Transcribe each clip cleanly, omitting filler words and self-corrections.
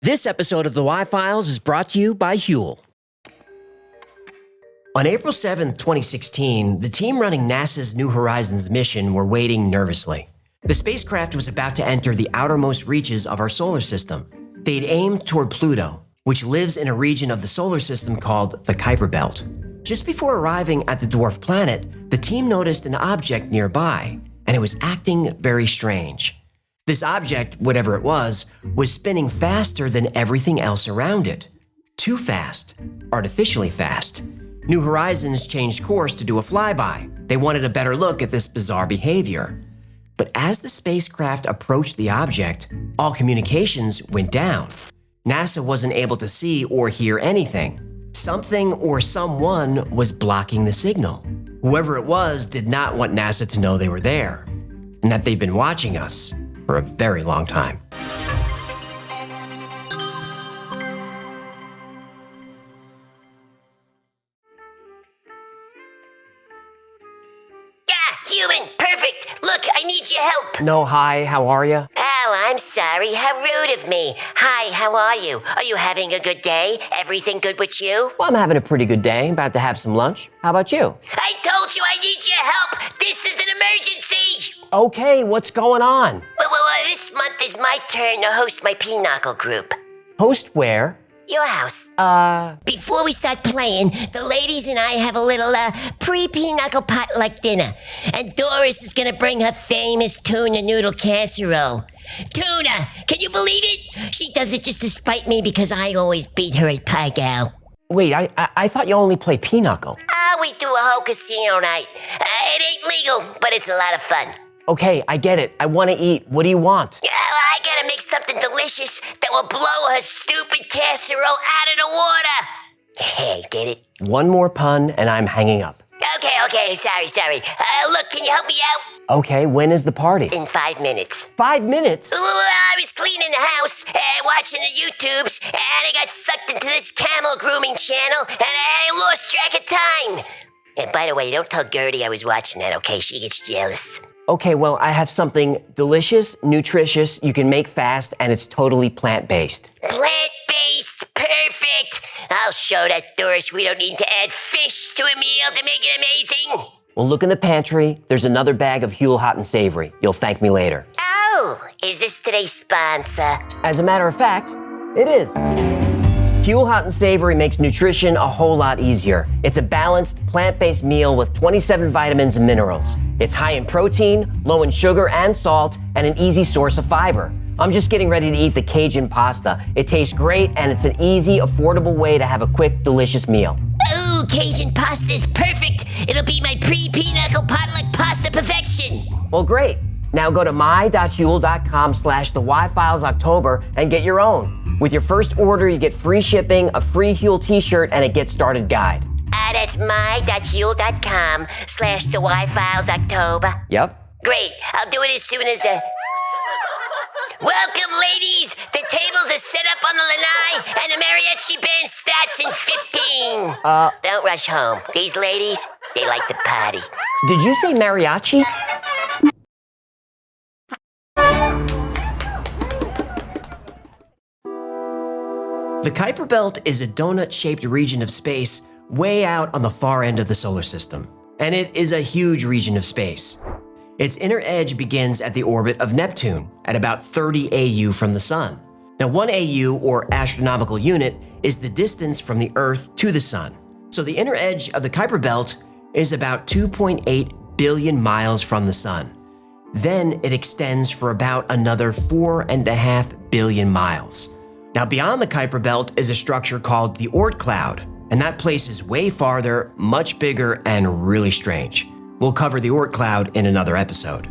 This episode of the Y-Files is brought to you by Huel. On April 7, 2016, the team running NASA's New Horizons mission were waiting nervously. The spacecraft was about to enter the outermost reaches of our solar system. They'd aimed toward Pluto, which lives in a region of the solar system called the Kuiper Belt. Just before arriving at the dwarf planet, the team noticed an object nearby, and it was acting very strange. This object, whatever it was spinning faster than everything else around it. Too fast. Artificially fast. New Horizons changed course to do a flyby. They wanted a better look at this bizarre behavior. But as the spacecraft approached the object, all communications went down. NASA wasn't able to see or hear anything. Something or someone was blocking the signal. Whoever it was did not want NASA to know they were there, and that they've been watching us for a very long time. Human, perfect. Look, I need your help. No, hi, how are you? Oh, I'm sorry. How rude of me. Hi, how are you? Are you having a good day? Everything good with you? Well, I'm having a pretty good day. About to have some lunch. How about you? I told you I need your help. This is an emergency. Okay, what's going on? Well, this month is my turn to host my pinochle group. Host where? Your house. Before we start playing, the ladies and I have a little, pre-pinochle potluck dinner. And Doris is gonna bring her famous tuna noodle casserole. Tuna! Can you believe it? She does it just to spite me because I always beat her at Pie Gal. Wait, I thought you only play pinochle. We do a whole casino night. It ain't legal, but it's a lot of fun. Okay, I get it. I want to eat. What do you want? I gotta make something delicious that will blow her stupid casserole out of the water. Hey, get it? One more pun and I'm hanging up. Okay, sorry. Look, can you help me out? Okay, when is the party? In 5 minutes. 5 minutes? I was cleaning the house, watching the YouTubes, and I got sucked into this camel grooming channel, and I lost track of time. And by the way, don't tell Gertie I was watching that, okay? She gets jealous. Okay, well, I have something delicious, nutritious, you can make fast, and it's totally plant-based. Plant-based, perfect. I'll show that Doris we don't need to add fish to a meal to make it amazing. Well, look in the pantry. There's another bag of Huel Hot and Savory. You'll thank me later. Oh, is this today's sponsor? As a matter of fact, it is. Huel Hot and Savory makes nutrition a whole lot easier. It's a balanced, plant-based meal with 27 vitamins and minerals. It's high in protein, low in sugar and salt, and an easy source of fiber. I'm just getting ready to eat the Cajun pasta. It tastes great, and it's an easy, affordable way to have a quick, delicious meal. Ooh, Cajun pasta is perfect. It'll be my pre-pinochle potluck pasta perfection. Well, great. Now go to my.huel.com/the-Y-Files-October and get your own. With your first order, you get free shipping, a free Huel T-shirt, and a Get Started guide. That's my.huel.com/the-Y-Files-October. Yep. Great. I'll do it as soon as Welcome, ladies. The tables are set up on the lanai, and the mariachi band starts in 15. Don't rush home. These ladies, they like to party. Did you say mariachi? The Kuiper Belt is a donut-shaped region of space way out on the far end of the solar system, and it is a huge region of space. Its inner edge begins at the orbit of Neptune at about 30 AU from the Sun. Now, 1 AU, or astronomical unit, is the distance from the Earth to the Sun. So the inner edge of the Kuiper Belt is about 2.8 billion miles from the Sun. Then it extends for about another 4.5 billion miles. Now, beyond the Kuiper Belt is a structure called the Oort cloud, and that place is way farther, much bigger, and really strange. We'll cover the Oort cloud in another episode.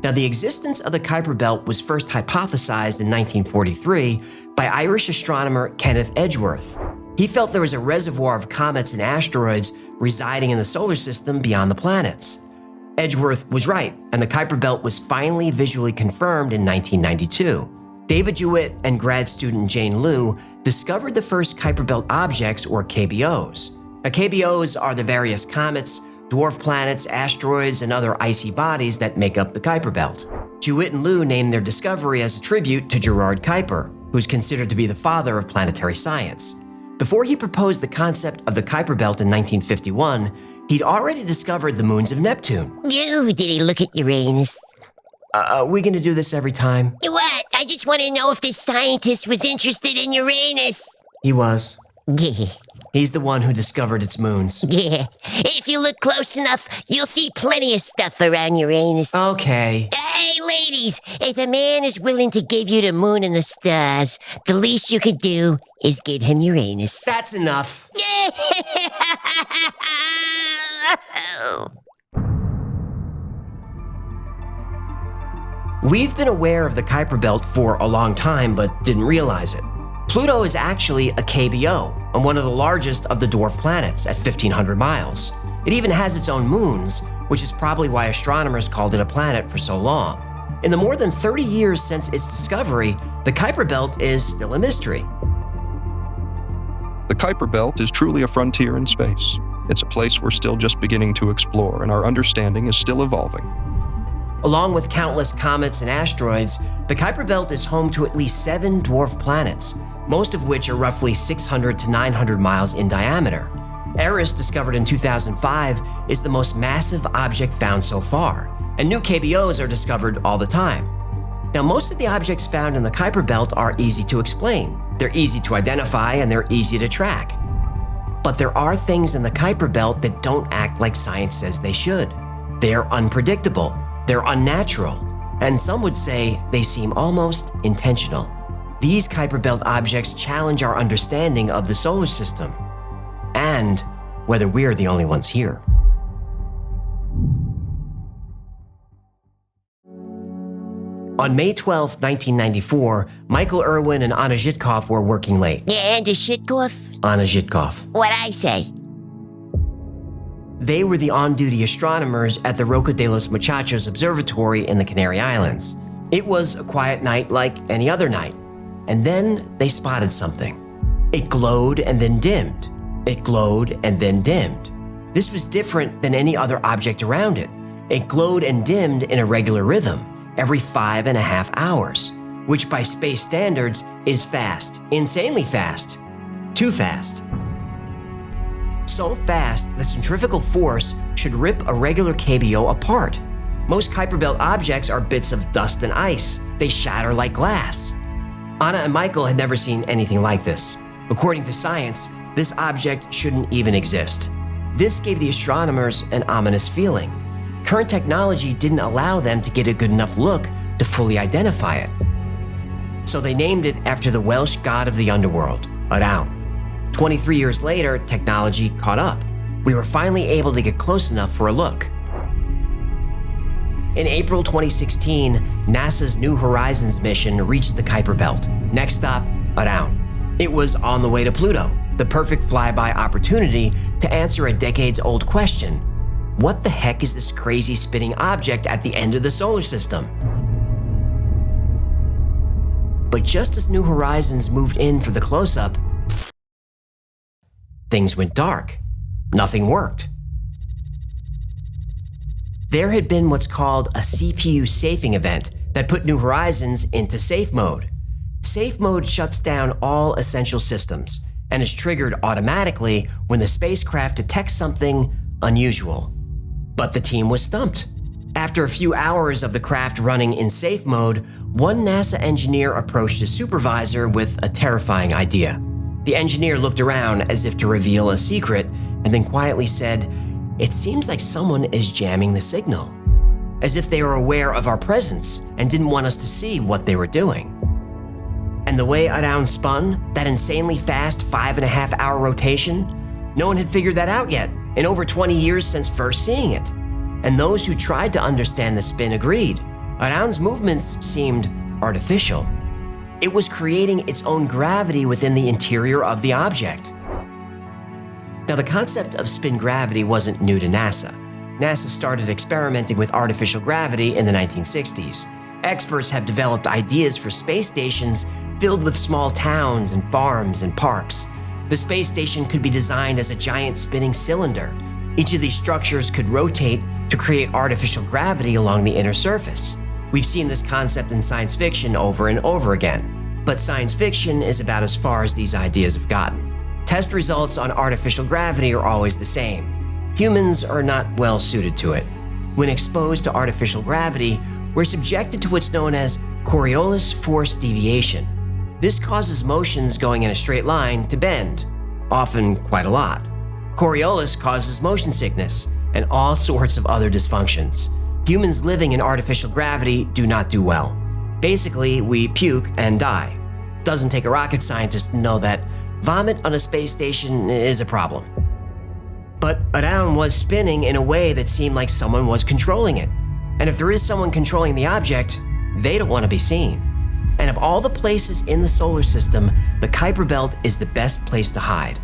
Now, the existence of the Kuiper Belt was first hypothesized in 1943 by Irish astronomer Kenneth Edgeworth. He felt there was a reservoir of comets and asteroids residing in the solar system beyond the planets. Edgeworth was right, and the Kuiper Belt was finally visually confirmed in 1992. David Jewitt and grad student Jane Liu discovered the first Kuiper Belt objects, or KBOs. Now, KBOs are the various comets, dwarf planets, asteroids, and other icy bodies that make up the Kuiper Belt. Jewitt and Liu named their discovery as a tribute to Gerard Kuiper. who's considered to be the father of planetary science. Before he proposed the concept of the Kuiper Belt in 1951, he'd already discovered the moons of Neptune. Did he look at Uranus? Are we gonna do this every time? What? I just want to know if this scientist was interested in Uranus. He was. Yeah. He's the one who discovered its moons. Yeah. If you look close enough, you'll see plenty of stuff around Uranus. Okay. Hey, ladies, if a man is willing to give you the moon and the stars, the least you could do is give him Uranus. That's enough. We've been aware of the Kuiper Belt for a long time, but didn't realize it. Pluto is actually a KBO, and one of the largest of the dwarf planets at 1,500 miles. It even has its own moons, which is probably why astronomers called it a planet for so long. In the more than 30 years since its discovery, the Kuiper Belt is still a mystery. The Kuiper Belt is truly a frontier in space. It's a place we're still just beginning to explore, and our understanding is still evolving. Along with countless comets and asteroids, the Kuiper Belt is home to at least 7 dwarf planets, most of which are roughly 600 to 900 miles in diameter. Eris, discovered in 2005, is the most massive object found so far, and new KBOs are discovered all the time. Now, most of the objects found in the Kuiper Belt are easy to explain. They're easy to identify and they're easy to track. But there are things in the Kuiper Belt that don't act like science says they should. They're unpredictable, they're unnatural, and some would say they seem almost intentional. These Kuiper Belt objects challenge our understanding of the solar system and whether we're the only ones here. On May 12, 1994, Michael Irwin and Anna Zhitkov were working late. Yeah, and the shitkoff? Anna Zhitkov. What'd I say? They were the on-duty astronomers at the Roca de los Muchachos Observatory in the Canary Islands. It was a quiet night like any other night. And then they spotted something. It glowed and then dimmed. It glowed and then dimmed. This was different than any other object around it. It glowed and dimmed in a regular rhythm, every 5.5 hours, which by space standards is fast, insanely fast, too fast. So fast, the centrifugal force should rip a regular KBO apart. Most Kuiper Belt objects are bits of dust and ice. They shatter like glass. Anna and Michael had never seen anything like this. According to science, this object shouldn't even exist. This gave the astronomers an ominous feeling. Current technology didn't allow them to get a good enough look to fully identify it. So they named it after the Welsh god of the underworld, Arawn. 23 years later, technology caught up. We were finally able to get close enough for a look. In April 2016, NASA's New Horizons mission reached the Kuiper Belt. Next stop, Arawn. It was on the way to Pluto, the perfect flyby opportunity to answer a decades-old question. What the heck is this crazy spinning object at the end of the solar system? But just as New Horizons moved in for the close-up, things went dark. Nothing worked. There had been what's called a CPU safing event that put New Horizons into safe mode. Safe mode shuts down all essential systems and is triggered automatically when the spacecraft detects something unusual. But the team was stumped. After a few hours of the craft running in safe mode, one NASA engineer approached his supervisor with a terrifying idea. The engineer looked around as if to reveal a secret and then quietly said, "It seems like someone is jamming the signal," as if they were aware of our presence and didn't want us to see what they were doing. And the way Arawn spun, that insanely fast 5.5-hour rotation, no one had figured that out yet in over 20 years since first seeing it. And those who tried to understand the spin agreed. Arawn's movements seemed artificial. It was creating its own gravity within the interior of the object. Now, the concept of spin gravity wasn't new to NASA. NASA started experimenting with artificial gravity in the 1960s. Experts have developed ideas for space stations filled with small towns and farms and parks. The space station could be designed as a giant spinning cylinder. Each of these structures could rotate to create artificial gravity along the inner surface. We've seen this concept in science fiction over and over again. But science fiction is about as far as these ideas have gotten. Test results on artificial gravity are always the same. Humans are not well suited to it. When exposed to artificial gravity, we're subjected to what's known as Coriolis force deviation. This causes motions going in a straight line to bend, often quite a lot. Coriolis causes motion sickness and all sorts of other dysfunctions. Humans living in artificial gravity do not do well. Basically, we puke and die. Doesn't take a rocket scientist to know that vomit on a space station is a problem. But Around was spinning in a way that seemed like someone was controlling it. And if there is someone controlling the object, they don't want to be seen. And of all the places in the solar system, the Kuiper Belt is the best place to hide.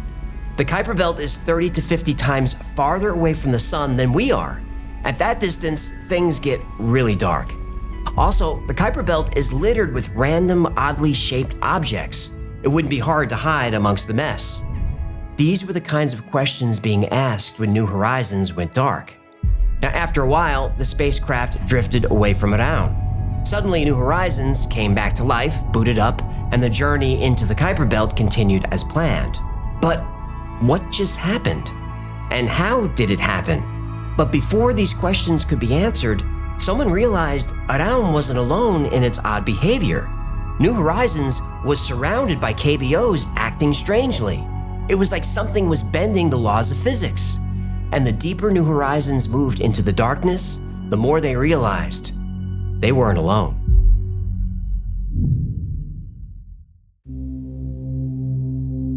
The Kuiper Belt is 30 to 50 times farther away from the sun than we are. At that distance, things get really dark. Also, the Kuiper Belt is littered with random, oddly shaped objects. It wouldn't be hard to hide amongst the mess. These were the kinds of questions being asked when New Horizons went dark. Now, after a while, the spacecraft drifted away from Around. Suddenly, New Horizons came back to life, booted up, and the journey into the Kuiper Belt continued as planned. But what just happened? And how did it happen? But before these questions could be answered, someone realized Around wasn't alone in its odd behavior. New Horizons was surrounded by KBOs acting strangely. It was like something was bending the laws of physics. And the deeper New Horizons moved into the darkness, the more they realized they weren't alone.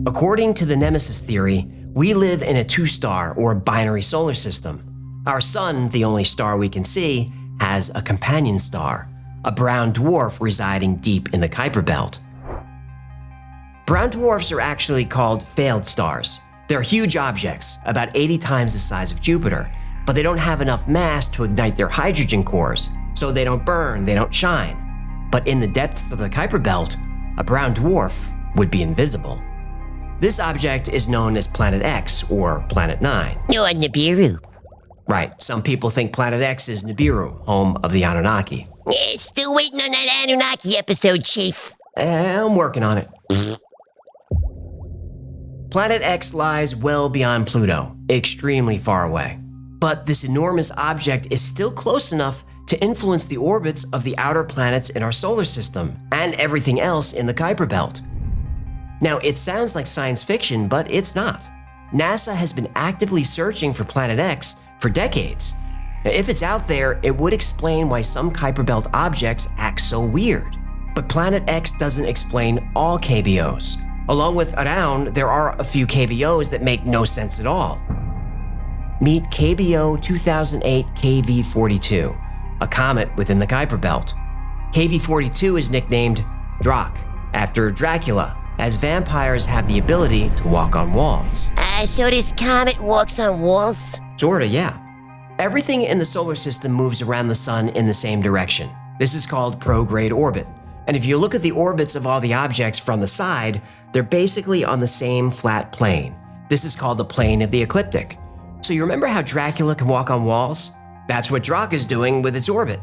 According to the Nemesis theory, we live in a two-star or binary solar system. Our sun, the only star we can see, has a companion star, a brown dwarf residing deep in the Kuiper Belt. Brown dwarfs are actually called failed stars. They're huge objects, about 80 times the size of Jupiter, but they don't have enough mass to ignite their hydrogen cores, so they don't burn, they don't shine. But in the depths of the Kuiper Belt, a brown dwarf would be invisible. This object is known as Planet X, or Planet 9. No, Nibiru. Right, some people think Planet X is Nibiru, home of the Anunnaki. Yeah, still waiting on that Anunnaki episode, Chief. I'm working on it. Planet X lies well beyond Pluto, extremely far away. But this enormous object is still close enough to influence the orbits of the outer planets in our solar system and everything else in the Kuiper Belt. Now, it sounds like science fiction, but it's not. NASA has been actively searching for Planet X for decades. Now, if it's out there, it would explain why some Kuiper Belt objects act so weird. But Planet X doesn't explain all KBOs. Along with Around, there are a few KBOs that make no sense at all. Meet KBO 2008 KV42, a comet within the Kuiper Belt. KV42 is nicknamed Drak, after Dracula, as vampires have the ability to walk on walls. So this comet walks on walls? Sorta, yeah. Everything in the solar system moves around the sun in the same direction. This is called prograde orbit. And if you look at the orbits of all the objects from the side, they're basically on the same flat plane. This is called the plane of the ecliptic. So you remember how Dracula can walk on walls? That's what Drak is doing with its orbit.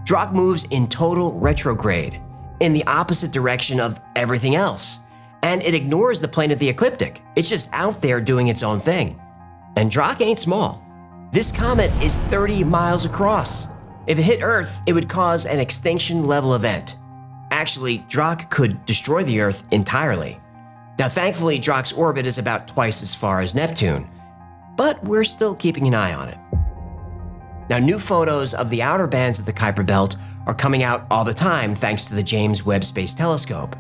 Drak moves in total retrograde, in the opposite direction of everything else. And it ignores the plane of the ecliptic. It's just out there doing its own thing. And Drak ain't small. This comet is 30 miles across. If it hit Earth, it would cause an extinction-level event. Actually, Drak could destroy the Earth entirely. Now, thankfully, Drak's orbit is about twice as far as Neptune, but we're still keeping an eye on it. Now, new photos of the outer bands of the Kuiper Belt are coming out all the time thanks to the James Webb Space Telescope.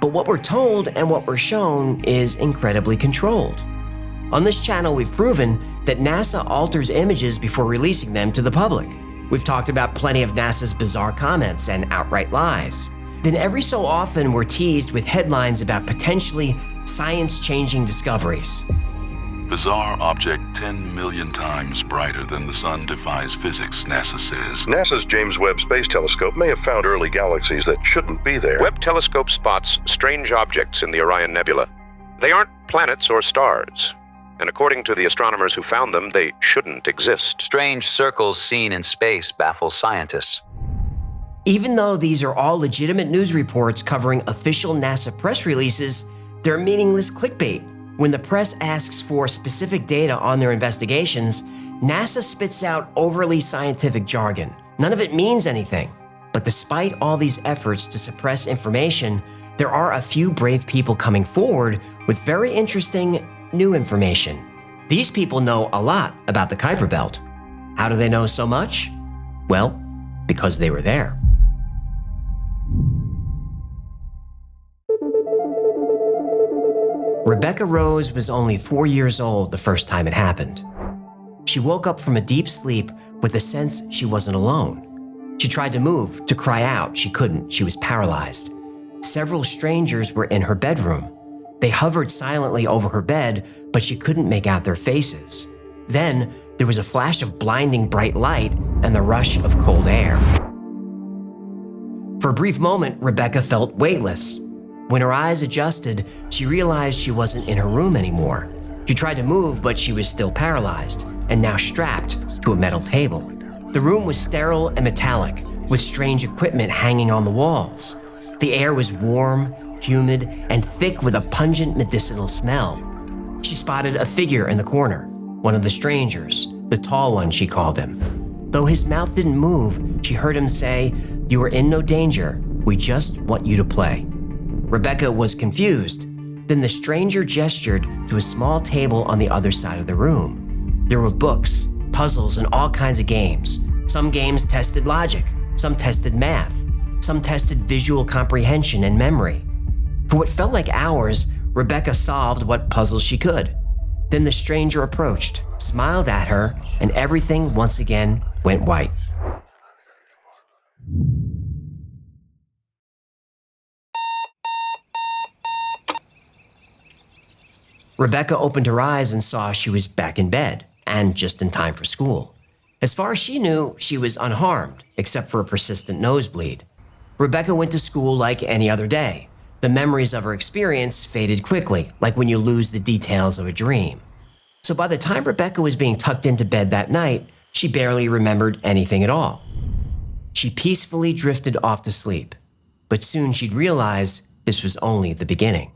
But what we're told and what we're shown is incredibly controlled. On this channel, we've proven that NASA alters images before releasing them to the public. We've talked about plenty of NASA's bizarre comments and outright lies. Then every so often, we're teased with headlines about potentially science-changing discoveries. Bizarre object 10 million times brighter than the sun defies physics, NASA says. NASA's James Webb Space Telescope may have found early galaxies that shouldn't be there. Webb telescope spots strange objects in the Orion Nebula. They aren't planets or stars, and according to the astronomers who found them, they shouldn't exist. Strange circles seen in space baffle scientists. Even though these are all legitimate news reports covering official NASA press releases, they're meaningless clickbait. When the press asks for specific data on their investigations, NASA spits out overly scientific jargon. None of it means anything. But despite all these efforts to suppress information, there are a few brave people coming forward with very interesting new information. These people know a lot about the Kuiper Belt. How do they know so much? Well, because they were there. Rebecca Rose was only 4 years old the first time it happened. She woke up from a deep sleep with a sense she wasn't alone. She tried to move, to cry out. She couldn't. She was paralyzed. Several strangers were in her bedroom. They hovered silently over her bed, but she couldn't make out their faces. Then there was a flash of blinding bright light and the rush of cold air. For a brief moment, Rebecca felt weightless. When her eyes adjusted, she realized she wasn't in her room anymore. She tried to move, but she was still paralyzed and now strapped to a metal table. The room was sterile and metallic, with strange equipment hanging on the walls. The air was warm, humid, and thick with a pungent medicinal smell. She spotted a figure in the corner, one of the strangers, the tall one she called him. Though his mouth didn't move, she heard him say, "You are in no danger. We just want you to play." Rebecca was confused. Then the stranger gestured to a small table on the other side of the room. There were books, puzzles, and all kinds of games. Some games tested logic, some tested math, some tested visual comprehension and memory. For what felt like hours, Rebecca solved what puzzles she could. Then the stranger approached, smiled at her, and everything once again went white. Rebecca opened her eyes and saw she was back in bed, and just in time for school. As far as she knew, she was unharmed, except for a persistent nosebleed. Rebecca went to school like any other day. The memories of her experience faded quickly, like when you lose the details of a dream. So by the time Rebecca was being tucked into bed that night, she barely remembered anything at all. She peacefully drifted off to sleep, but soon she'd realize this was only the beginning.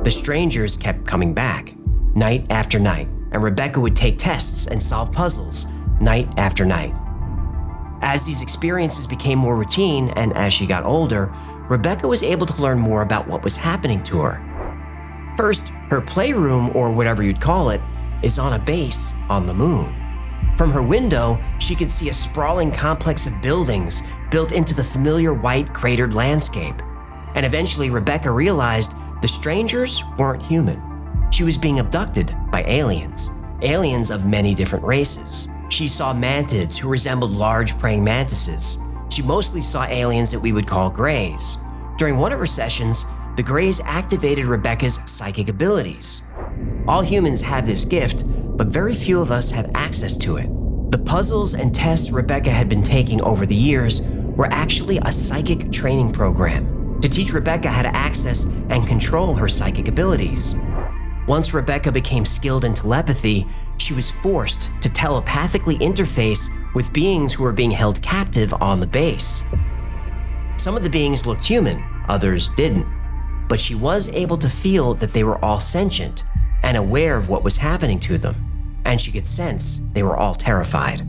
The strangers kept coming back, night after night, and Rebecca would take tests and solve puzzles, night after night. As these experiences became more routine and as she got older, Rebecca was able to learn more about what was happening to her. First, her playroom, or whatever you'd call it, is on a base on the moon. From her window, she could see a sprawling complex of buildings built into the familiar white cratered landscape. And eventually, Rebecca realized the strangers weren't human. She was being abducted by aliens of many different races. She saw mantids who resembled large praying mantises. She mostly saw aliens that we would call Greys. During one of her sessions, the Greys activated Rebecca's psychic abilities. All humans have this gift, but very few of us have access to it. The puzzles and tests Rebecca had been taking over the years were actually a psychic training program to teach Rebecca how to access and control her psychic abilities. Once Rebecca became skilled in telepathy, she was forced to telepathically interface with beings who were being held captive on the base. Some of the beings looked human, others didn't, but she was able to feel that they were all sentient and aware of what was happening to them, and she could sense they were all terrified.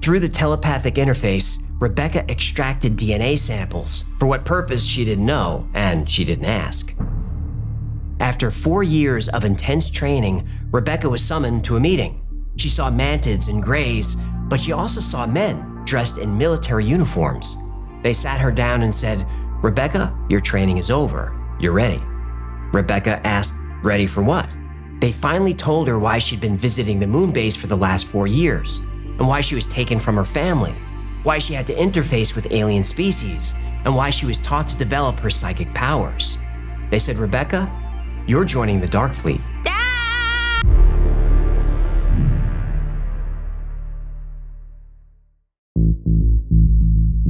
Through the telepathic interface, Rebecca extracted DNA samples. For what purpose, she didn't know, and she didn't ask. After 4 years of intense training, Rebecca was summoned to a meeting. She saw mantids and Greys, but she also saw men dressed in military uniforms. They sat her down and said, "Rebecca, your training is over. You're ready." Rebecca asked, "Ready for what?" They finally told her why she'd been visiting the moon base for the last 4 years, and why she was taken from her family, why she had to interface with alien species, and why she was taught to develop her psychic powers. They said, "Rebecca, you're joining the Dark Fleet."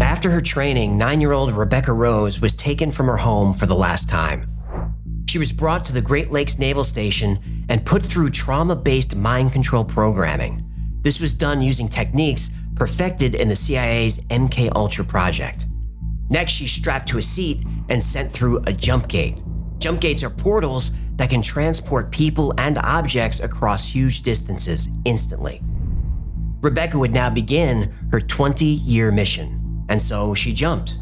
After her training, 9-year-old Rebecca Rose was taken from her home for the last time. She was brought to the Great Lakes Naval Station and put through trauma-based mind control programming. This was done using techniques perfected in the CIA's MK Ultra project. Next, she's strapped to a seat and sent through a jump gate. Jump gates are portals that can transport people and objects across huge distances instantly. Rebecca would now begin her 20-year mission, and so she jumped.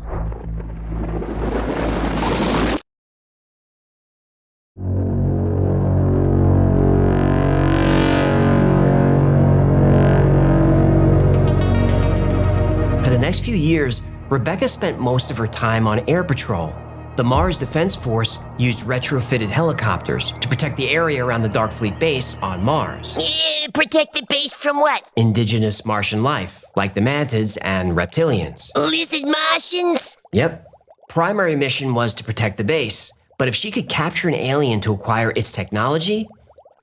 For the next few years, Rebecca spent most of her time on air patrol. The Mars Defense Force used retrofitted helicopters to protect the area around the Dark Fleet base on Mars. Protect the base from what? Indigenous Martian life, like the mantids and reptilians. Lizard Martians? Yep. Primary mission was to protect the base, but if she could capture an alien to acquire its technology,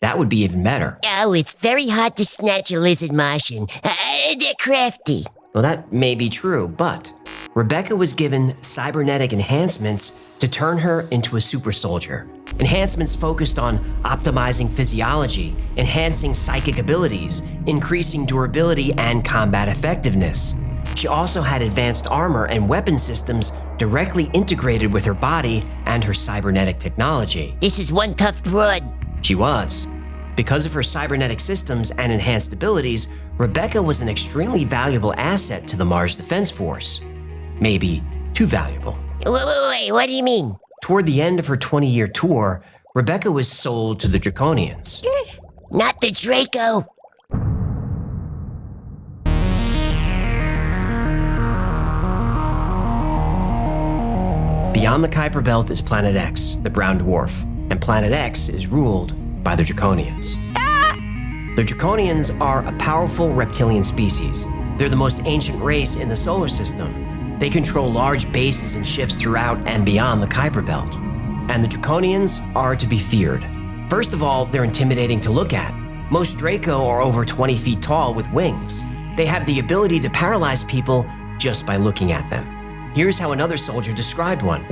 that would be even better. Oh, it's very hard to snatch a lizard Martian. They're crafty. Well, that may be true, but Rebecca was given cybernetic enhancements to turn her into a super soldier. Enhancements focused on optimizing physiology, enhancing psychic abilities, increasing durability and combat effectiveness. She also had advanced armor and weapon systems directly integrated with her body and her cybernetic technology. This is one tough broad. She was. Because of her cybernetic systems and enhanced abilities, Rebecca was an extremely valuable asset to the Mars Defense Force. Maybe too valuable. Wait, what do you mean? Toward the end of her 20-year tour, Rebecca was sold to the Draconians. Not the Draco. Beyond the Kuiper Belt is Planet X, the brown dwarf, and Planet X is ruled by the Draconians. The Draconians are a powerful reptilian species. They're the most ancient race in the solar system. They control large bases and ships throughout and beyond the Kuiper Belt. And the Draconians are to be feared. First of all, they're intimidating to look at. Most Draco are over 20 feet tall with wings. They have the ability to paralyze people just by looking at them. Here's how another soldier described one.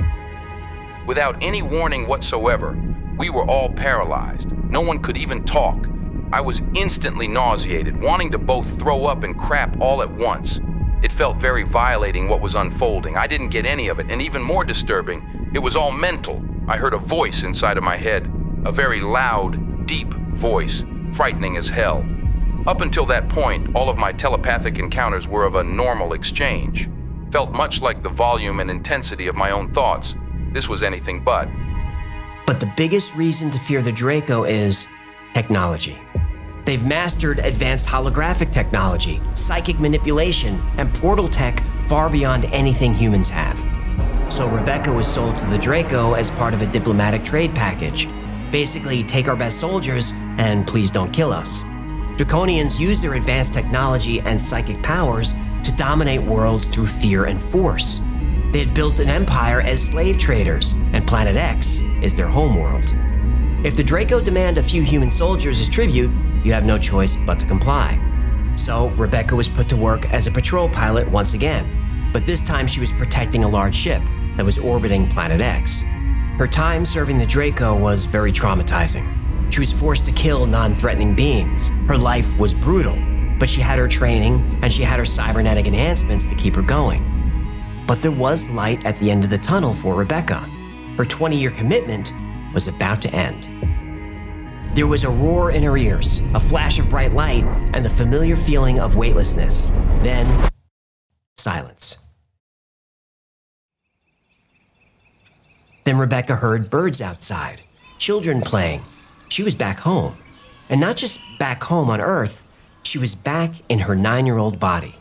Without any warning whatsoever, we were all paralyzed. No one could even talk. I was instantly nauseated, wanting to both throw up and crap all at once. It felt very violating what was unfolding. I didn't get any of it, and even more disturbing, it was all mental. I heard a voice inside of my head, a very loud, deep voice, frightening as hell. Up until that point, all of my telepathic encounters were of a normal exchange. Felt much like the volume and intensity of my own thoughts. This was anything but. But the biggest reason to fear the Draco is technology. They've mastered advanced holographic technology, psychic manipulation, and portal tech far beyond anything humans have. So Rebecca was sold to the Draco as part of a diplomatic trade package. Basically, take our best soldiers and please don't kill us. Draconians use their advanced technology and psychic powers to dominate worlds through fear and force. They had built an empire as slave traders, and Planet X is their homeworld. If the Draco demand a few human soldiers as tribute, you have no choice but to comply. So Rebecca was put to work as a patrol pilot once again, but this time she was protecting a large ship that was orbiting Planet X. Her time serving the Draco was very traumatizing. She was forced to kill non-threatening beings. Her life was brutal, but she had her training and she had her cybernetic enhancements to keep her going. But there was light at the end of the tunnel for Rebecca. Her 20-year commitment was about to end. There was a roar in her ears, a flash of bright light, and the familiar feeling of weightlessness. Then, silence. Then Rebecca heard birds outside, children playing. She was back home. And not just back home on Earth, she was back in her 9-year-old body.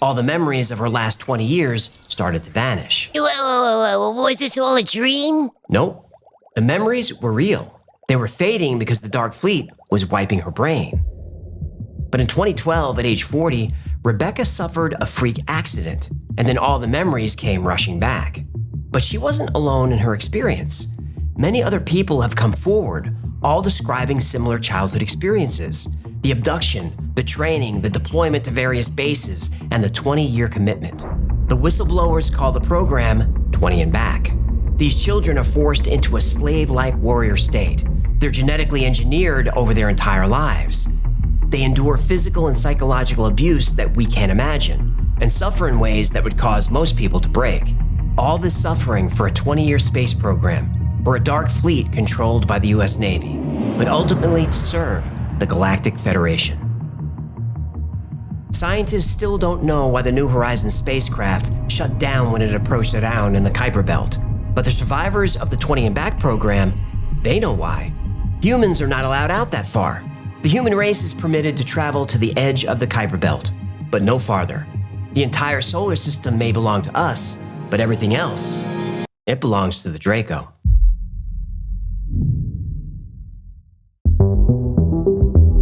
All the memories of her last 20 years started to vanish. Whoa, was this all a dream? Nope. The memories were real. They were fading because the Dark Fleet was wiping her brain. But in 2012, at age 40, Rebecca suffered a freak accident, and then all the memories came rushing back. But she wasn't alone in her experience. Many other people have come forward, all describing similar childhood experiences. The abduction, the training, the deployment to various bases, and the 20-year commitment. The whistleblowers call the program 20 and Back. These children are forced into a slave-like warrior state. They're genetically engineered over their entire lives. They endure physical and psychological abuse that we can't imagine, and suffer in ways that would cause most people to break. All this suffering for a 20-year space program, or a dark fleet controlled by the US Navy, but ultimately to serve the Galactic Federation. Scientists still don't know why the New Horizons spacecraft shut down when it approached the ground in the Kuiper Belt, but the survivors of the 20 and Back program, they know why. Humans are not allowed out that far. The human race is permitted to travel to the edge of the Kuiper Belt, but no farther. The entire solar system may belong to us, but everything else, it belongs to the Draco.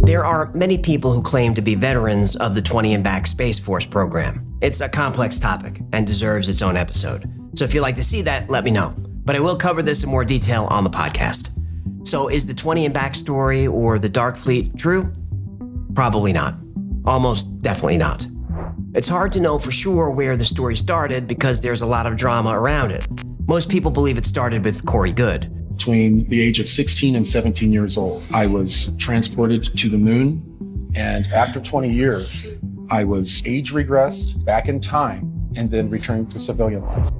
There are many people who claim to be veterans of the 20 and Back Space Force program. It's a complex topic and deserves its own episode. So if you'd like to see that, let me know. But I will cover this in more detail on the podcast. So is the 20 and Back story or the Dark Fleet true? Probably not. Almost definitely not. It's hard to know for sure where the story started because there's a lot of drama around it. Most people believe it started with Corey Goode. Between the age of 16 and 17 years old, I was transported to the moon, and after 20 years, I was age regressed back in time and then returned to civilian life.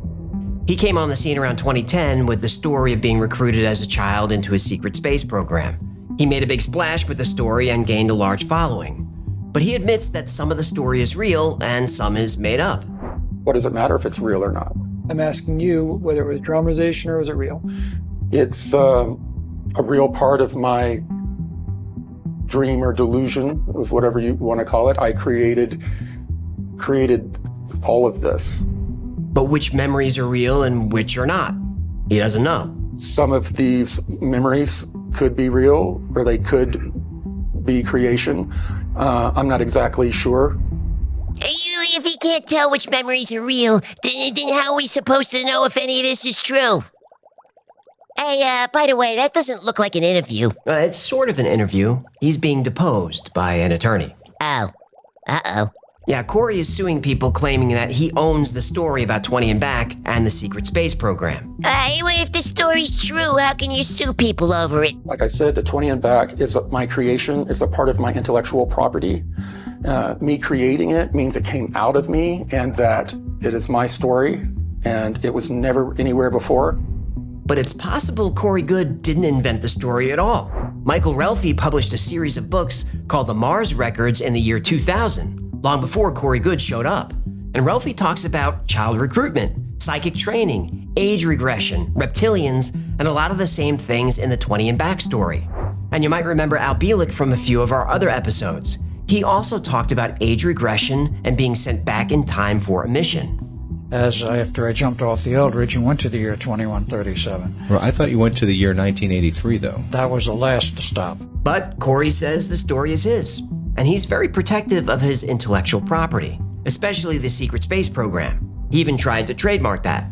He came on the scene around 2010 with the story of being recruited as a child into a secret space program. He made a big splash with the story and gained a large following. But he admits that some of the story is real and some is made up. What does it matter if it's real or not? I'm asking you whether it was dramatization or was it real? It's a real part of my dream or delusion, of whatever you want to call it. I created all of this. But which memories are real and which are not? He doesn't know. Some of these memories could be real or they could be creation. I'm not exactly sure. If he can't tell which memories are real, then how are we supposed to know if any of this is true? Hey, by the way, that doesn't look like an interview. It's sort of an interview. He's being deposed by an attorney. Oh. Uh-oh. Yeah, Corey is suing people claiming that he owns the story about 20 and Back and the secret space program. If the story's true, how can you sue people over it? Like I said, the 20 and Back is my creation. It's a part of my intellectual property. Me creating it means it came out of me and that it is my story and it was never anywhere before. But it's possible Corey Goode didn't invent the story at all. Michael Relfi published a series of books called The Mars Records in the year 2000, long before Corey Goode showed up. And Relfi talks about child recruitment, psychic training, age regression, reptilians, and a lot of the same things in the 20 and Back story. And you might remember Al Bielek from a few of our other episodes. He also talked about age regression and being sent back in time for a mission. After I jumped off the Eldridge and went to the year 2137. Well, I thought you went to the year 1983, though. That was the last stop. But Corey says the story is his, and he's very protective of his intellectual property, especially the secret space program. He even tried to trademark that.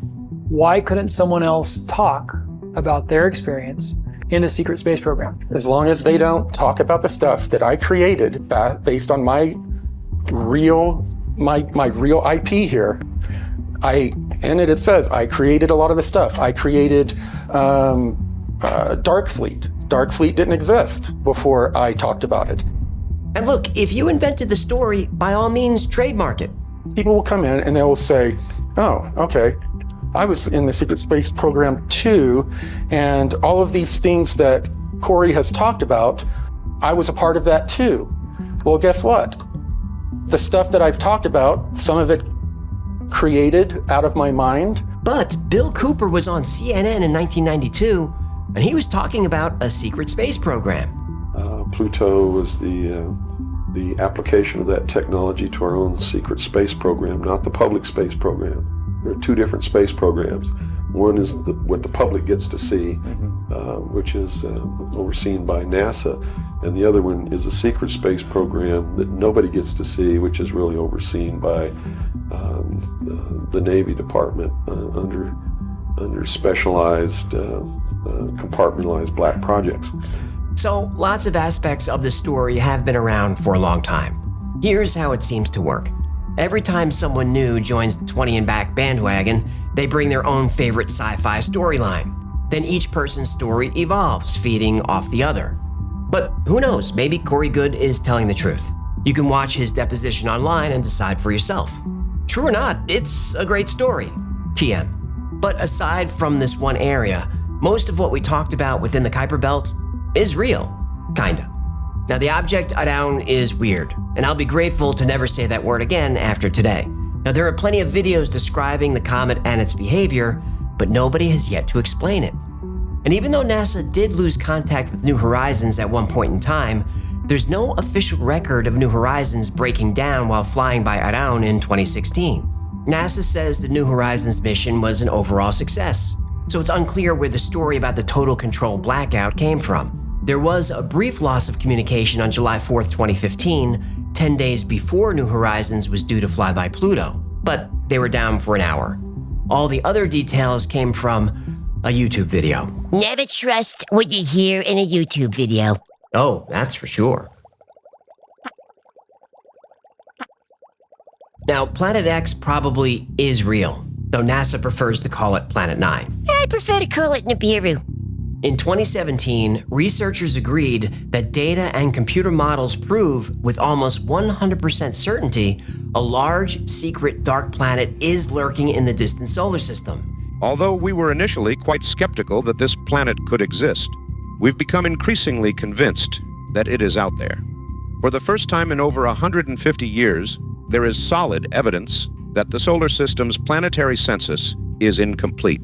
Why couldn't someone else talk about their experience in a secret space program? As long as they don't talk about the stuff that I created based on my real IP here. It says I created a lot of the stuff. I created Dark Fleet. Dark Fleet didn't exist before I talked about it. And look, if you invented the story, by all means, trademark it. People will come in and they will say, oh, okay, I was in the secret space program too, and all of these things that Corey has talked about, I was a part of that too. Well, guess what? The stuff that I've talked about, some of it created out of my mind. But Bill Cooper was on CNN in 1992, and he was talking about a secret space program. Pluto was the application of that technology to our own secret space program, not the public space program. There are two different space programs. One is what the public gets to see, which is overseen by NASA, and the other one is a secret space program that nobody gets to see, which is really overseen by the Navy Department under specialized, compartmentalized black projects. So lots of aspects of the story have been around for a long time. Here's how it seems to work. Every time someone new joins the 20 and Back bandwagon, they bring their own favorite sci-fi storyline. Then each person's story evolves, feeding off the other. But who knows, maybe Corey Goode is telling the truth. You can watch his deposition online and decide for yourself. True or not, it's a great story. TM. But aside from this one area, most of what we talked about within the Kuiper Belt is real. Kinda. Now the object Adon is weird, and I'll be grateful to never say that word again after today. Now there are plenty of videos describing the comet and its behavior, but nobody has yet to explain it. And even though NASA did lose contact with New Horizons at one point in time, there's no official record of New Horizons breaking down while flying by Adon in 2016. NASA says the New Horizons mission was an overall success, so it's unclear where the story about the total control blackout came from. There was a brief loss of communication on July 4th, 2015, 10 days before New Horizons was due to fly by Pluto, but they were down for an hour. All the other details came from a YouTube video. Never trust what you hear in a YouTube video. Oh, that's for sure. Now, Planet X probably is real, though NASA prefers to call it Planet 9. I prefer to call it Nibiru. In 2017, researchers agreed that data and computer models prove with almost 100% certainty a large, secret dark planet is lurking in the distant solar system. Although we were initially quite skeptical that this planet could exist, we've become increasingly convinced that it is out there. For the first time in over 150 years, there is solid evidence that the solar system's planetary census is incomplete.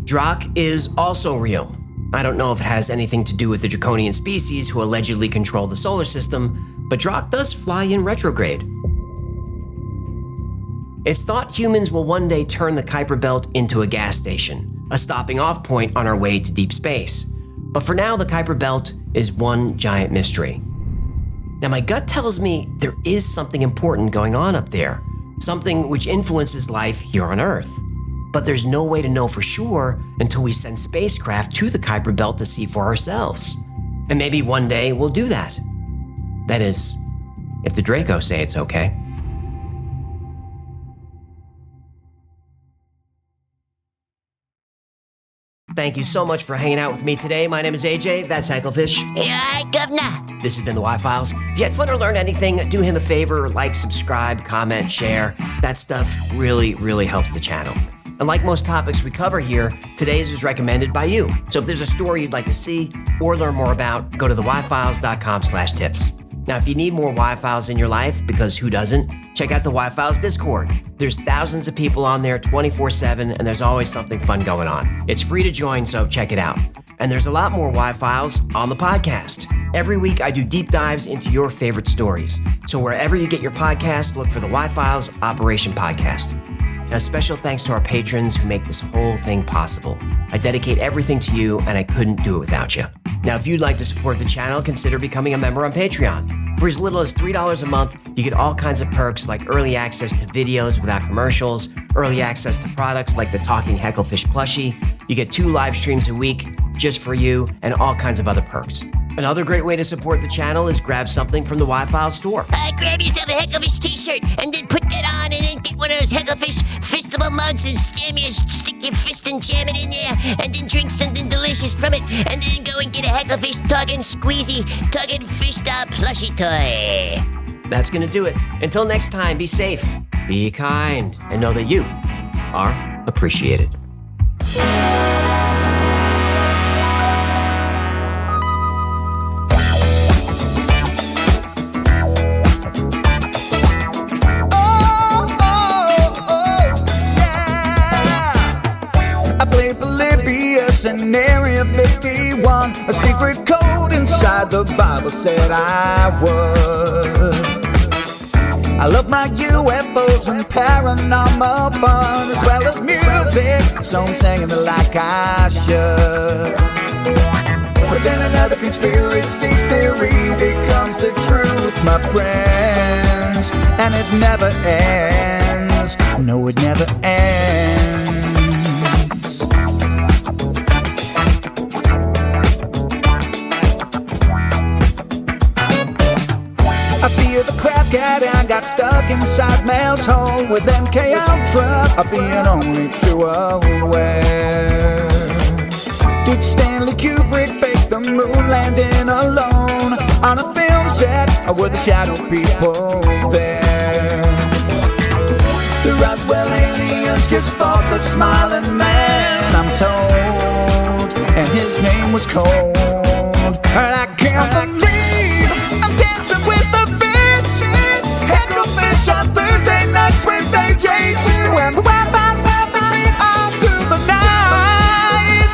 Drak is also real. I don't know if it has anything to do with the draconian species who allegedly control the solar system, but Drak does fly in retrograde. It's thought humans will one day turn the Kuiper Belt into a gas station, a stopping off point on our way to deep space. But for now, the Kuiper Belt is one giant mystery. Now, my gut tells me there is something important going on up there, something which influences life here on Earth. But there's no way to know for sure until we send spacecraft to the Kuiper Belt to see for ourselves. And maybe one day we'll do that. That is, if the Draco say it's okay. Thank you so much for hanging out with me today. My name is AJ, that's Hacklefish. Yeah, governor. This has been the Y-Files. If you had fun or learned anything, do him a favor, like, subscribe, comment, share. That stuff really, really helps the channel. And like most topics we cover here, today's was recommended by you. So if there's a story you'd like to see or learn more about, go to theyfiles.com/tips. Now, if you need more Y-Files in your life, because who doesn't, check out the Y-Files Discord. There's thousands of people on there 24/7, and there's always something fun going on. It's free to join, so check it out. And there's a lot more Y-Files on the podcast. Every week, I do deep dives into your favorite stories. So wherever you get your podcast, look for the Y-Files Operation Podcast. Now, special thanks to our patrons who make this whole thing possible. I dedicate everything to you, and I couldn't do it without you. Now, if you'd like to support the channel, consider becoming a member on Patreon. For as little as $3 a month, you get all kinds of perks like early access to videos without commercials, early access to products like the Talking Hecklefish plushie. You get 2 live streams a week just for you, and all kinds of other perks. Another great way to support the channel is grab something from the Y-Files store. Grab yourself a Hecklefish T-shirt and then put that on, and then get one of those Hecklefish fistable mugs and stick your fist and jam it in there, and then drink something delicious from it, and then go and get a Hecklefish tugging fish plushie toy. That's gonna do it. Until next time, be safe, be kind, and know that you are appreciated. In Area 51, a secret code inside the Bible said I would. I love my UFOs and paranormal fun, as well as music, so I'm singing it like I should. But then another conspiracy theory becomes the truth, my friends, and it never ends. No, it never ends. I feel the crap cat and I got stuck inside Mel's hole with MK Ultra. I'm being only too aware. Did Stanley Kubrick fake the moon landing alone on a film set, or were the shadow people there? The Roswell aliens just fought the smiling man, I'm told, and his name was Cold. And I can't believe I'm dancing with the fish. Had no fish on Thursday nights with AJ2, and the Wi-Fi's helping me all through the night.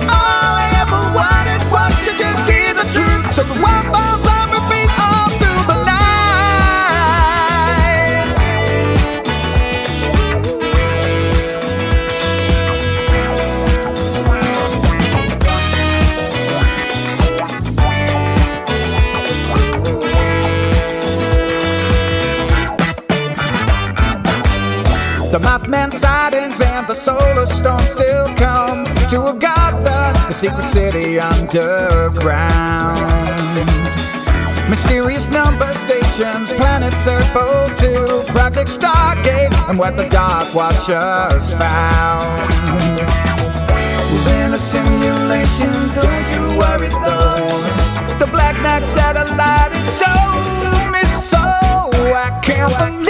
All I ever wanted was to just hear the truth, so the Wi-Fi's helping me all through the night. The Mothman sightings and the solar storm still come to Agatha, the secret city underground. Mysterious number stations, planet Serpo 2, Project Stargate, and what the Dark Watchers found. We're in a simulation, don't you worry though. The Black Knight satellite, it told me so. I can't believe